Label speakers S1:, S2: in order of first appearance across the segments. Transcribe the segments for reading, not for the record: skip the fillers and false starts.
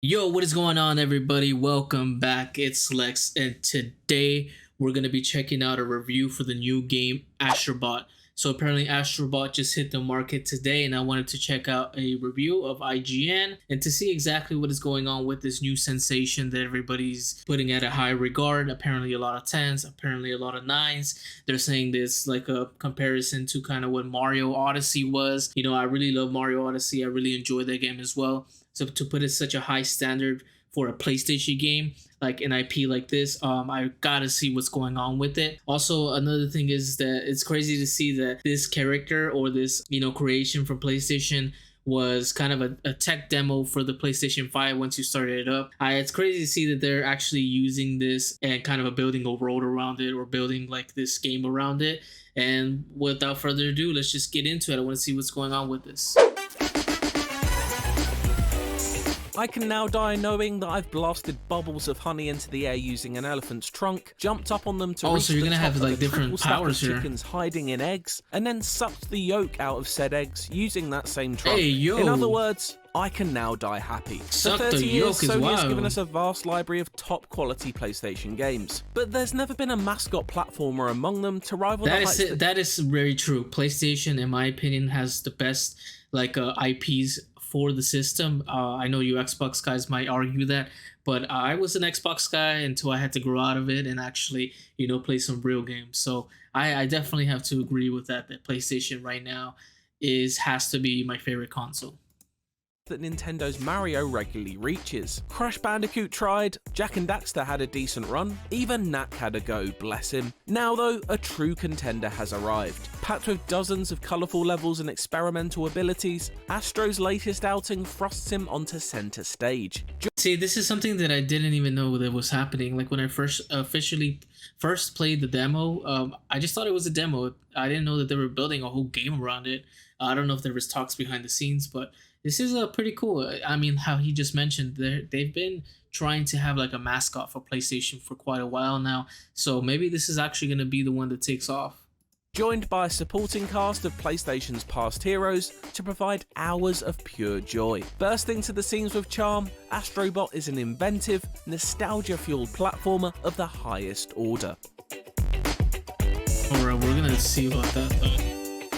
S1: Yo, what is going on, everybody? Welcome back. It's Lex, and today we're going to be checking out a review for the new game Astro. So apparently Astro just hit the market today, and I wanted to check out a review of IGN and to see exactly what is going on with this new sensation that everybody's putting at a high regard. Apparently a lot of 10s, apparently a lot of 9s. They're saying this like a comparison to kind of what Mario Odyssey was. You know, I really love Mario Odyssey. I really enjoyed that game as well. So to put it such a high standard for a PlayStation game, like an IP like this, I gotta see what's going on with it. Also, another thing is that it's crazy to see that this character or this, creation from PlayStation was kind of a tech demo for the PlayStation 5 once you started it up. It's crazy to see that they're actually using this and kind of building a world around it or building like this game around it. And without further ado, let's just get into it. I want to see what's going on with this.
S2: I can now die knowing that I've blasted bubbles of honey into the air using an elephant's trunk, jumped up on them to reach
S1: you're
S2: the
S1: gonna
S2: top
S1: have
S2: of
S1: like
S2: a
S1: different
S2: triple
S1: powers
S2: stack of
S1: here.
S2: chickens hiding in eggs, and then sucked the yolk out of said eggs using that same trunk.
S1: Hey, yo.
S2: In other words, I can now die happy.
S1: Suck
S2: For 30
S1: the
S2: years,
S1: yolk is
S2: Sony has
S1: wild.
S2: given us a vast library of top quality PlayStation games, but there's never been a mascot platformer among them to rival the heights that
S1: That is very true. PlayStation, in my opinion, has the best IPs for the system. I know you Xbox guys might argue that, but I was an Xbox guy until I had to grow out of it and actually, play some real games. So I definitely have to agree with that PlayStation right now has to be my favorite console
S2: that Nintendo's Mario regularly reaches. Crash Bandicoot tried, Jak and Daxter had a decent run, even Knack had a go, bless him. Now though, a true contender has arrived. Packed with dozens of colourful levels and experimental abilities, Astro's latest outing thrusts him onto centre stage.
S1: See, this is something that I didn't even know that was happening. Like when I first played the demo, I just thought it was a demo. I didn't know that they were building a whole game around it. I don't know if there was talks behind the scenes, but this is pretty cool. I mean, how he just mentioned, they've been trying to have like a mascot for PlayStation for quite a while now. So maybe this is actually going to be the one that takes off.
S2: Joined by a supporting cast of PlayStation's past heroes to provide hours of pure joy. Bursting to the scenes with charm, Astro is an inventive, nostalgia-fueled platformer of the highest order.
S1: Alright, we're gonna see about that though.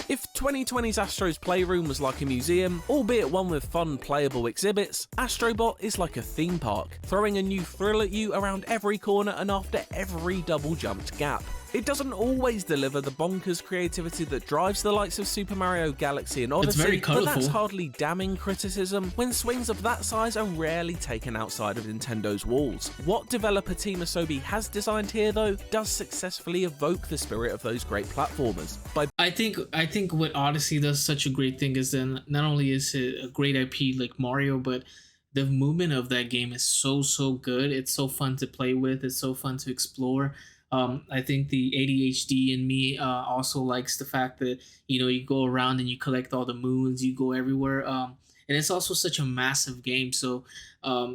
S2: If 2020's Astro's Playroom was like a museum, albeit one with fun playable exhibits, Astrobot is like a theme park, throwing a new thrill at you around every corner and after every double jumped gap. It doesn't always deliver the bonkers creativity that drives the likes of Super Mario Galaxy and Odyssey,
S1: It's very
S2: but
S1: colourful.
S2: that's hardly damning criticism when swings of that size are rarely taken outside of Nintendo's walls. What developer team Asobi has designed here though does successfully evoke the spirit of those great platformers.
S1: I think what Odyssey does such a great thing is then not only is it a great IP like Mario, but the movement of that game is so good. It's so fun to play with. It's so fun to explore. I think the ADHD in me also likes the fact that you go around and you collect all the moons, you go everywhere, and it's also such a massive game, so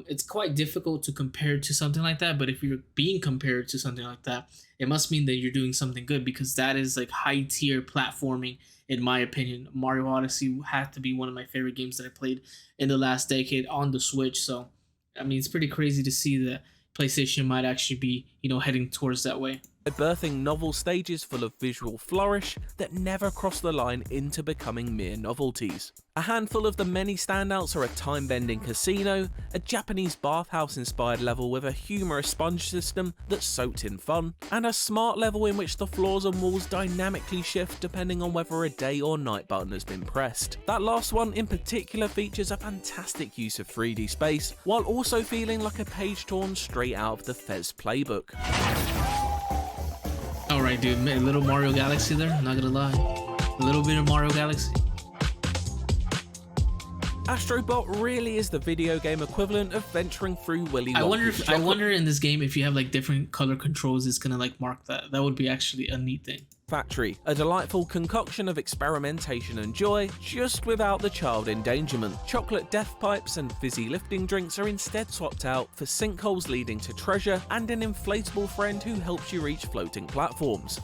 S1: it's quite difficult to compare to something like that. But if you're being compared to something like that, it must mean that you're doing something good, because that is like high tier platforming in my opinion. Mario Odyssey had to be one of my favorite games that I played in the last decade on the Switch. So I mean, it's pretty crazy to see that PlayStation might actually be, heading towards that way.
S2: Birthing novel stages full of visual flourish that never cross the line into becoming mere novelties. A handful of the many standouts are a time-bending casino, a Japanese bathhouse-inspired level with a humorous sponge system that's soaked in fun, and a smart level in which the floors and walls dynamically shift depending on whether a day or night button has been pressed. That last one in particular features a fantastic use of 3D space, while also feeling like a page torn straight out of the Fez playbook.
S1: Alright, dude, a little Mario Galaxy there, not gonna lie. A little bit of Mario Galaxy.
S2: Astrobot really is the video game equivalent of venturing through Willy Wonka's
S1: I wonder in this game if you have like different color controls, it's gonna like mark that. That would be actually a neat thing.
S2: Factory, a delightful concoction of experimentation and joy, just without the child endangerment. Chocolate death pipes and fizzy lifting drinks are instead swapped out for sinkholes leading to treasure and an inflatable friend who helps you reach floating platforms.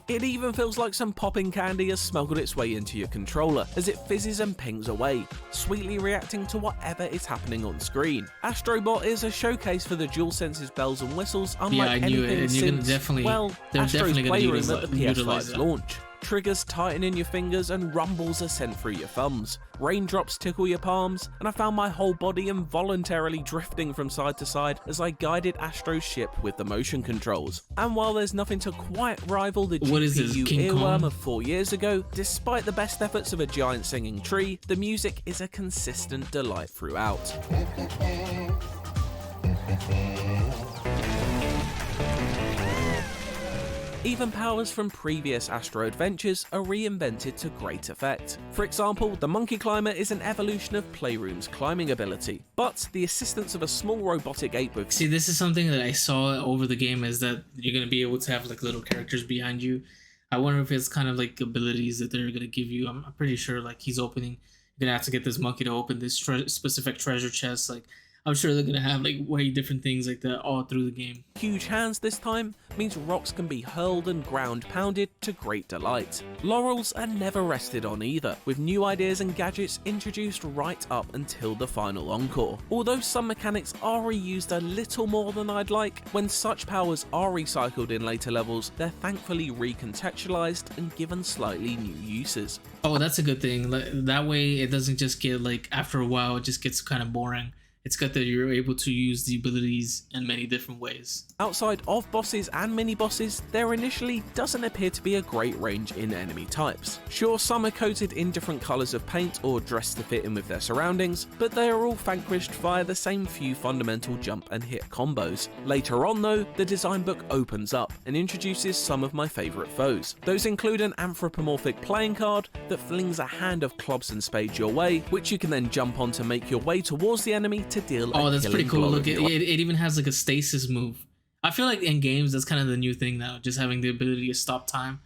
S2: It even feels like some popping candy has smuggled its way into your controller as it fizzes and pings away, sweetly reacting to whatever is happening on screen. Astrobot is a showcase for the DualSense's bells and whistles, unlike anything since, well, Astro's Playroom at the PS5's launch. Triggers tighten in your fingers and rumbles are sent through your thumbs. Raindrops tickle your palms, and I found my whole body involuntarily drifting from side to side as I guided Astro's ship with the motion controls. And while there's nothing to quite rival the GPU earworm of 4 years ago, despite the best efforts of a giant singing tree, the music is a consistent delight throughout. Even powers from previous Astro adventures are reinvented to great effect. For example, the Monkey Climber is an evolution of Playroom's climbing ability, but the assistance of a small robotic ape with...
S1: See, this is something that I saw over the game, is that you're going to be able to have like little characters behind you. I wonder if it's kind of like abilities that they're going to give you. I'm pretty sure like you're going to have to get this monkey to open this specific treasure chest. Like, I'm sure they're gonna have like way different things like that all through the game.
S2: Huge hands this time means rocks can be hurled and ground pounded to great delight. Laurels are never rested on either, with new ideas and gadgets introduced right up until the final encore. Although some mechanics are reused a little more than I'd like, when such powers are recycled in later levels, they're thankfully recontextualized and given slightly new uses.
S1: Oh, that's a good thing. That way it doesn't just get like, after a while, it just gets kind of boring. It's good that you're able to use the abilities in many different ways.
S2: Outside of bosses and mini-bosses, there initially doesn't appear to be a great range in enemy types. Sure, some are coated in different colours of paint or dressed to fit in with their surroundings, but they are all vanquished via the same few fundamental jump and hit combos. Later on though, the design book opens up and introduces some of my favourite foes. Those include an anthropomorphic playing card that flings a hand of clubs and spades your way, which you can then jump on to make your way towards the enemy to deal
S1: Oh, that's pretty cool. Look, it even has like a stasis move. I feel like in games, that's kind of the new thing now, just having the ability to stop time.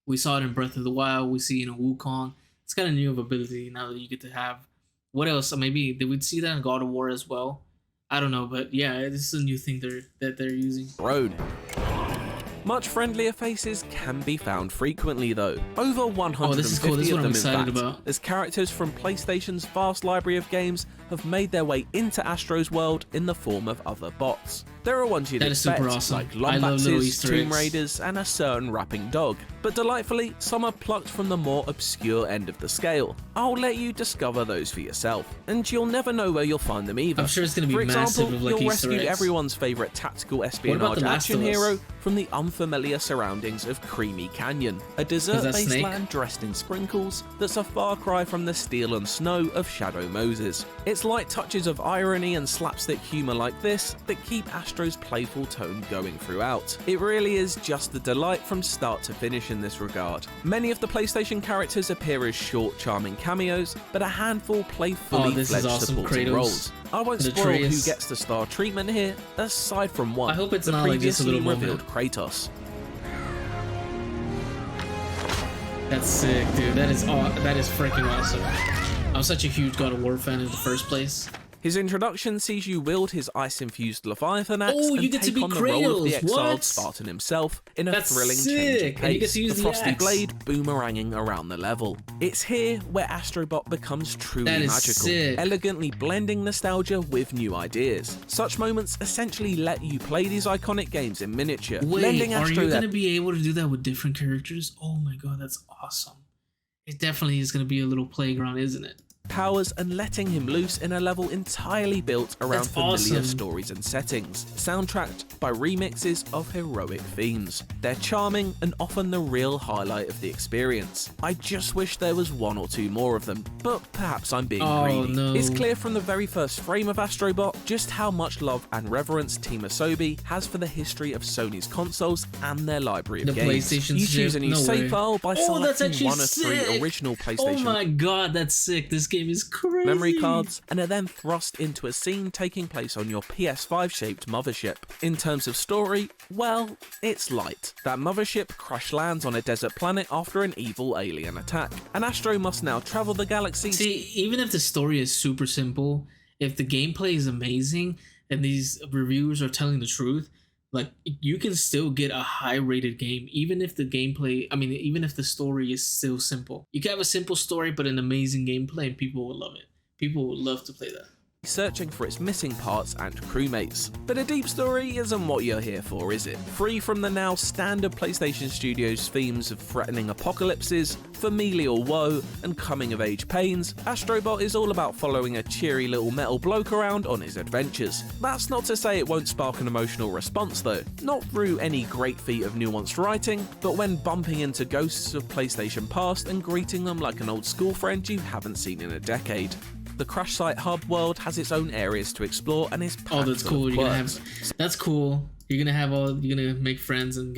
S1: We saw it in Breath of the Wild. We see it in Wukong. It's kind of new of ability now that you get to have. What else? Maybe did we see that in God of War as well? I don't know, but yeah, this is a new thing that they're using.
S2: Road. Much friendlier faces can be found frequently though. Over 150
S1: this is cool. This is what
S2: of
S1: I'm
S2: them in
S1: excited
S2: fact,
S1: about.
S2: as characters from PlayStation's vast library of games have made their way into Astro's world in the form of other bots. There are ones you'd expect,
S1: super awesome.
S2: like
S1: Lombaxes,
S2: Tomb Raiders, and a certain rapping dog. But delightfully, some are plucked from the more obscure end of the scale. I'll let you discover those for yourself, and you'll never know where you'll find them either.
S1: I'm sure it's going to be
S2: for example,
S1: massive of like
S2: you'll
S1: Easter
S2: rescue
S1: eggs.
S2: everyone's favourite tactical espionage action hero from the unfamiliar surroundings of Creamy Canyon, a desert wasteland dressed in sprinkles that's a far cry from the steel and snow of Shadow Moses. It's light touches of irony and slapstick humour like this that keep Astro's playful tone going throughout. It really is just a delight from start to finish in this regard. Many of the PlayStation characters appear as short, charming cameos, but a handful play fully fledged supporting roles. I won't spoil who gets the star treatment here, aside from one,
S1: I hope it's
S2: the
S1: not like just a
S2: previously
S1: little
S2: revealed
S1: moment.
S2: Kratos.
S1: That's sick, dude. That is freaking awesome. I'm such a huge God of War fan in the first place.
S2: His introduction sees you wield his ice-infused Leviathan axe and
S1: you get to
S2: take
S1: be
S2: on the role of the
S1: Kratos.
S2: exiled
S1: What?
S2: Spartan himself in a thrilling
S1: sick.
S2: change of
S1: And you get
S2: pace,
S1: to use
S2: the
S1: the
S2: frosty
S1: axe.
S2: blade boomeranging around the level. It's here where Astrobot becomes truly
S1: That is
S2: magical,
S1: sick.
S2: elegantly blending nostalgia with new ideas. Such moments essentially let you play these iconic games in miniature, lending
S1: Wait, are
S2: Astro
S1: you
S2: that
S1: going to be able to do that with different characters? Oh my god, that's awesome. It definitely is going to be a little playground, isn't it?
S2: powers and letting him loose in a level entirely built around familiar
S1: awesome.
S2: stories and settings, soundtracked by remixes of heroic themes. They're charming and often the real highlight of the experience. I just wish there was one or two more of them, but perhaps I'm being greedy.
S1: No.
S2: It's clear from the very first frame of Astrobot just how much love and reverence Team Asobi has for the history of Sony's consoles and their library of games. You choose a new save file by selecting one of three original PlayStation
S1: Oh my god, that's sick. This game is crazy.
S2: memory cards and are then thrust into a scene taking place on your PS5-shaped mothership. In terms of story, well, it's light. That mothership crash lands on a desert planet after an evil alien attack, and Astro must now travel the galaxy.
S1: See, even if the story is super simple, if the gameplay is amazing and these reviewers are telling the truth, like you can still get a high rated game even if the gameplay, I mean, even if the story is still simple. You can have a simple story but an amazing gameplay and people will love it. People would love to play that.
S2: Searching for its missing parts and crewmates. But a deep story isn't what you're here for, is it? Free from the now standard PlayStation Studios themes of threatening apocalypses, familial woe, and coming-of-age pains, Astrobot is all about following a cheery little metal bloke around on his adventures. That's not to say it won't spark an emotional response though, not through any great feat of nuanced writing, but when bumping into ghosts of PlayStation past and greeting them like an old school friend you haven't seen in a decade. The crash site hub world has its own areas to explore and is packed
S1: that's cool.
S2: You're gonna have,
S1: that's cool. You're gonna make friends and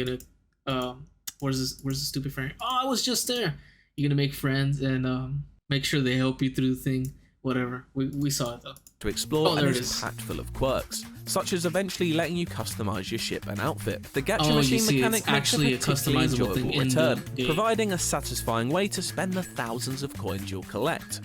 S1: where's the stupid friend? Oh, I was just there. You're gonna make friends and make sure they help you through the thing. Whatever. We saw it though.
S2: To explore and
S1: there
S2: is packed full of quirks, such as eventually letting you customize your ship and outfit. The gacha machine mechanic makes
S1: actually
S2: a particularly
S1: customizable thing
S2: enjoyable
S1: in
S2: return,
S1: the game,
S2: providing a satisfying way to spend the thousands of coins you'll collect.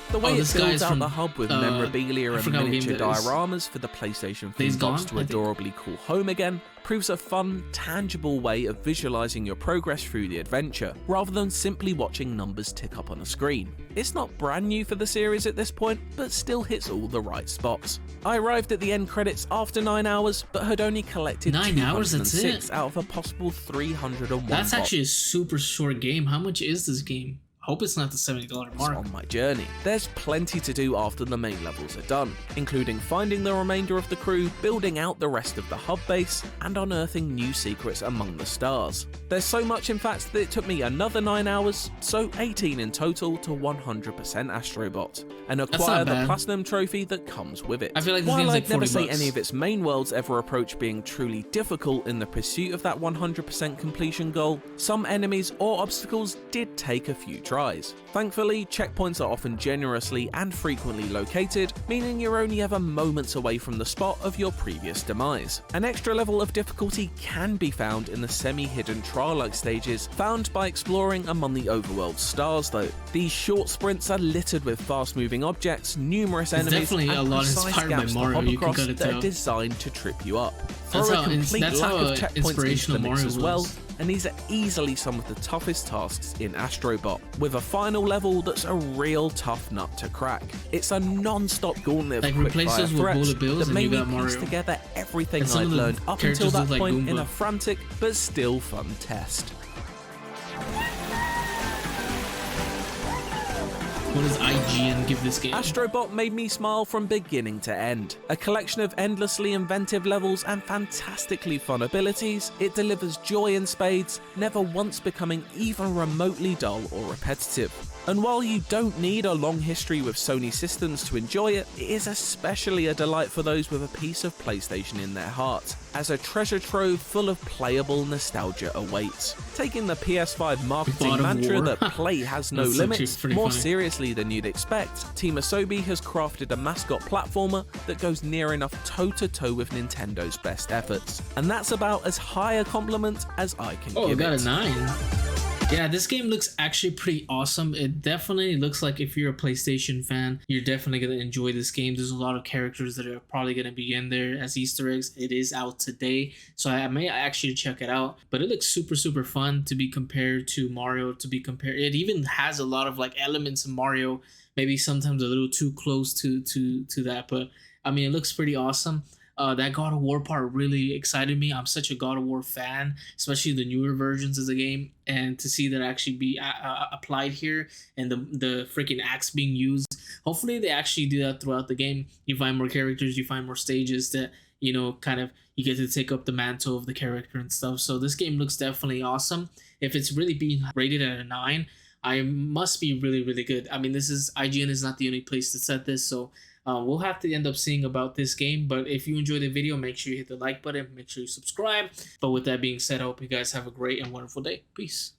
S2: The way it builds out the hub with memorabilia and miniature dioramas for the PlayStation theme box to adorably call home again proves a fun, tangible way of visualizing your progress through the adventure, rather than simply watching numbers tick up on a screen. It's not brand new for the series at this point, but still hits all the right spots. I arrived at the end credits after 9 hours, but had only collected
S1: 9 hours, that's
S2: 206
S1: it?
S2: out of a possible 301.
S1: That's actually a super short game. How much is this game? Hope it's not the $70 mark.
S2: On my journey. There's plenty to do after the main levels are done, including finding the remainder of the crew, building out the rest of the hub base, and unearthing new secrets among the stars. There's so much in fact that it took me another 9 hours, so 18 in total to 100% Astrobot, and acquire the Platinum trophy that comes with it.
S1: I feel like this
S2: While
S1: game's
S2: I'd
S1: like
S2: never
S1: $40.
S2: say any of its main worlds ever approach being truly difficult in the pursuit of that 100% completion goal, some enemies or obstacles did take a few tries. Thankfully, checkpoints are often generously and frequently located, meaning you're only ever moments away from the spot of your previous demise. An extra level of difficulty can be found in the semi-hidden trial-like stages found by exploring among the overworld stars though. These short sprints are littered with fast-moving objects, numerous enemies, and
S1: a lot
S2: precise
S1: inspired by
S2: gaps to
S1: Mario,
S2: hop
S1: you can
S2: across
S1: kinda
S2: that
S1: tell.
S2: are designed to trip you up.
S1: That's
S2: Throw
S1: how
S2: a complete lack of checkpoints into the
S1: inspirational
S2: mix
S1: Mario
S2: as well,
S1: was.
S2: and these are easily some of the toughest tasks in Astrobot, with a final level that's a real tough nut to crack. It's a non-stop gauntlet of quick-fire threats that made me piece together everything I'd learned up until that point in a frantic but still fun test.
S1: What does IGN give this game?
S2: Astrobot made me smile from beginning to end. A collection of endlessly inventive levels and fantastically fun abilities, it delivers joy in spades, never once becoming even remotely dull or repetitive. And while you don't need a long history with Sony systems to enjoy it, it is especially a delight for those with a piece of PlayStation in their heart, as a treasure trove full of playable nostalgia awaits. Taking the PS5 marketing mantra that play has no limits more seriously than you'd expect, Team Asobi has crafted a mascot platformer that goes near enough toe-to-toe with Nintendo's best efforts. And that's about as high a compliment as I can give it.
S1: Oh, got a 9. Yeah, this game looks actually pretty awesome. It definitely looks like if you're a PlayStation fan, you're definitely going to enjoy this game. There's a lot of characters that are probably going to be in there as Easter eggs. It is out today, so I may actually check it out. But it looks super, super fun to be compared to Mario, It even has a lot of like elements of Mario, maybe sometimes a little too close to that. But I mean, it looks pretty awesome. That God of War part really excited me. I'm such a God of War fan, especially the newer versions of the game, and to see that actually be applied here and the freaking axe being used. Hopefully they actually do that throughout the game. You find more characters, you find more stages that, you know, kind of you get to take up the mantle of the character and stuff. So this game looks definitely awesome. If it's really being rated at a 9, I must be really, really good. I mean, IGN is not the only place to set this, so we'll have to end up seeing about this game. But if you enjoyed the video, make sure you hit the like button, make sure you subscribe. But with that being said, I hope you guys have a great and wonderful day. Peace.